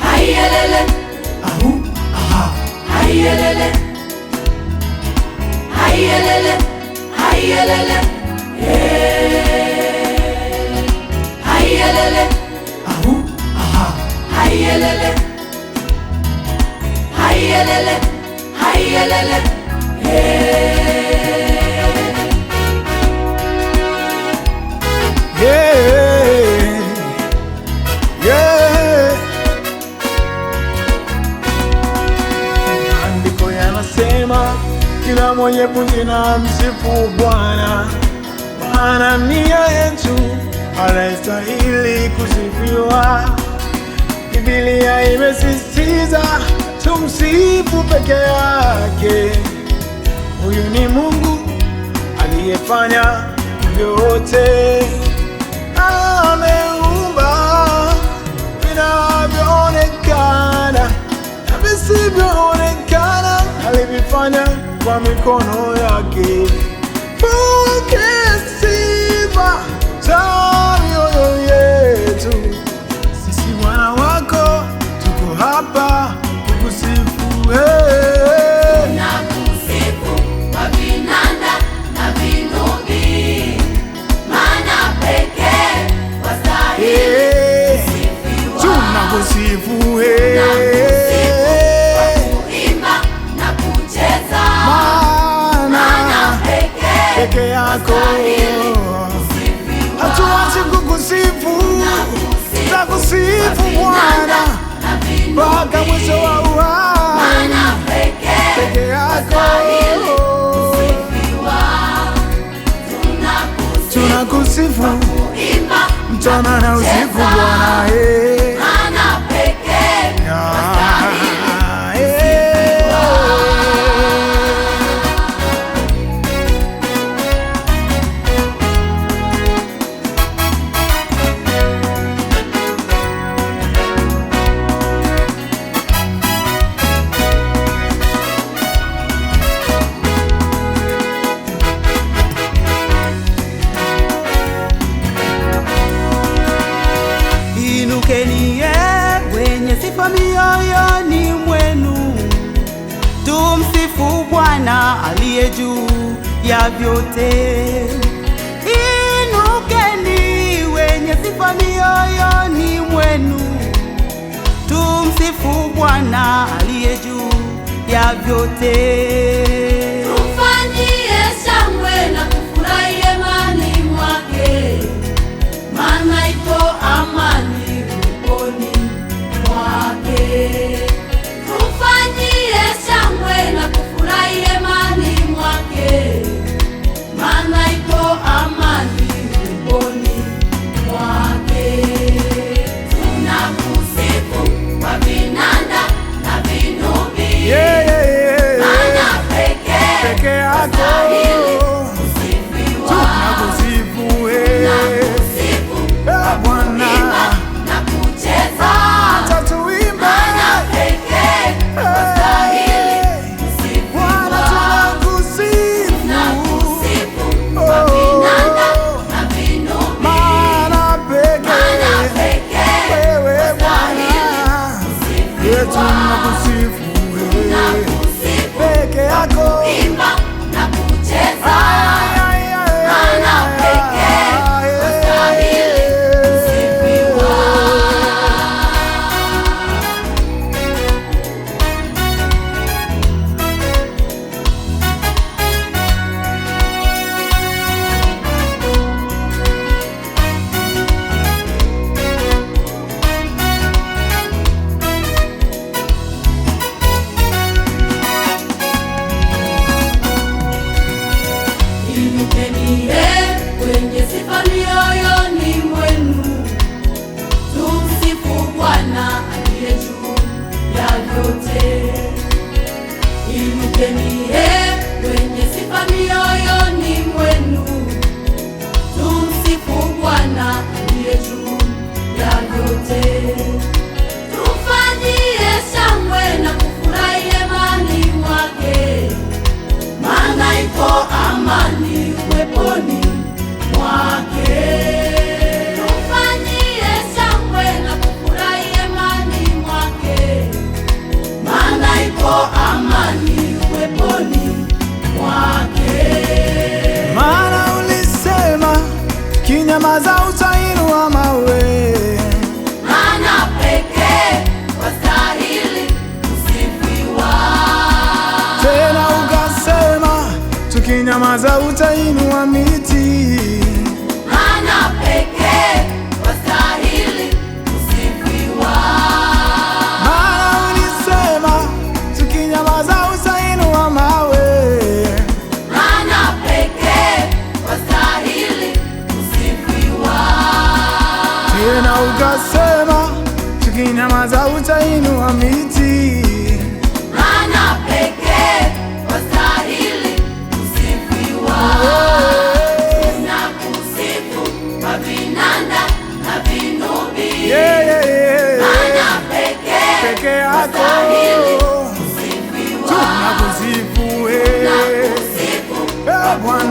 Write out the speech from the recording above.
Hayelele, ahu, aha. Hayelele, hayelele, hayelele, hayelele, ahu, aha. Hayelele, hayelele, hayelele, Andiko yanasema kila mwenye pumzi na msifu Bwana, maana nia yetu anastahili kusifiwa. Biblia imesisitiza tumsifu peke yake. Huyu ni Mungu aliyefanya vyote, ameumba vinavyoonekana na visivyoonekana, alivifanya kwa mikono yake. Pokea sifa za mioyo yetu, sisi wana wako tuko hapa kukusifu. Tunakusifu kwa vinanda na vinubi, maana pekee wastahili kusifiwa. Tunakusifu kwa kuimba na kucheza, maana peke yako hatuachi kukusifu. Tutakusifu Bwana mpaka mwisho wa uhai, maana peke yako tunakusifu mchana na usiku Bwana. Inukeni wenye sifa mioyoni mwenu, tumsifu Bwana aliye juu ya vyote. Inukeni wenye sifa mioyoni mwenu, tumsifu Bwana aliye juu ya vyote. Tufanyie shangwe na kufurahi imani mwake, maana ipo amani rohoni mwake. Tufanyie shangwe na kufurahi imani mwake, maana ipo amani rohoni mwake. Tunakusifu kwa vinanda na vinubi, maana peke yako kusifiwa. Tunakusifu Bwana Na kucheza, tatuimba maana pekee wastahili kusifiwa. Tunakusifu kwa vinanda na vinubi, maana pekee wewe Bwana tunakusifu peke yako. imba na kucheza, maana pekee wastahili kusifiwa. Inukeni wenye sifa mioyoni mwenu, tumsifu Bwana aliye juu ya vyote. Inukeni wenye sifa mioyoni mwenu, tumsifu uweponi mwake. Tufanyie shangwe na kufurahi hemani mwake, maana iko amani uweponi mwake. Maana ulisema kinyamaza utainua mawe, Maana pekee wastahili kusifiwa. tena ukasema tukinyamaza utainua miti. Maana pekee wastahili kusifiwa. Maana ulisema tukinyamaza utainua mawe, Maana pekee wastahili kusifiwa. tena ukasema tukinyamaza utainua miti. Maana pekee wastahili kusifiwa. Tunakusifu kwa vinanda na vinubi. Yeah, yeah, yeah. Maana pekee Peke yako wastahili kusifiwa. tunakusifu, Tunakusifu Bwana.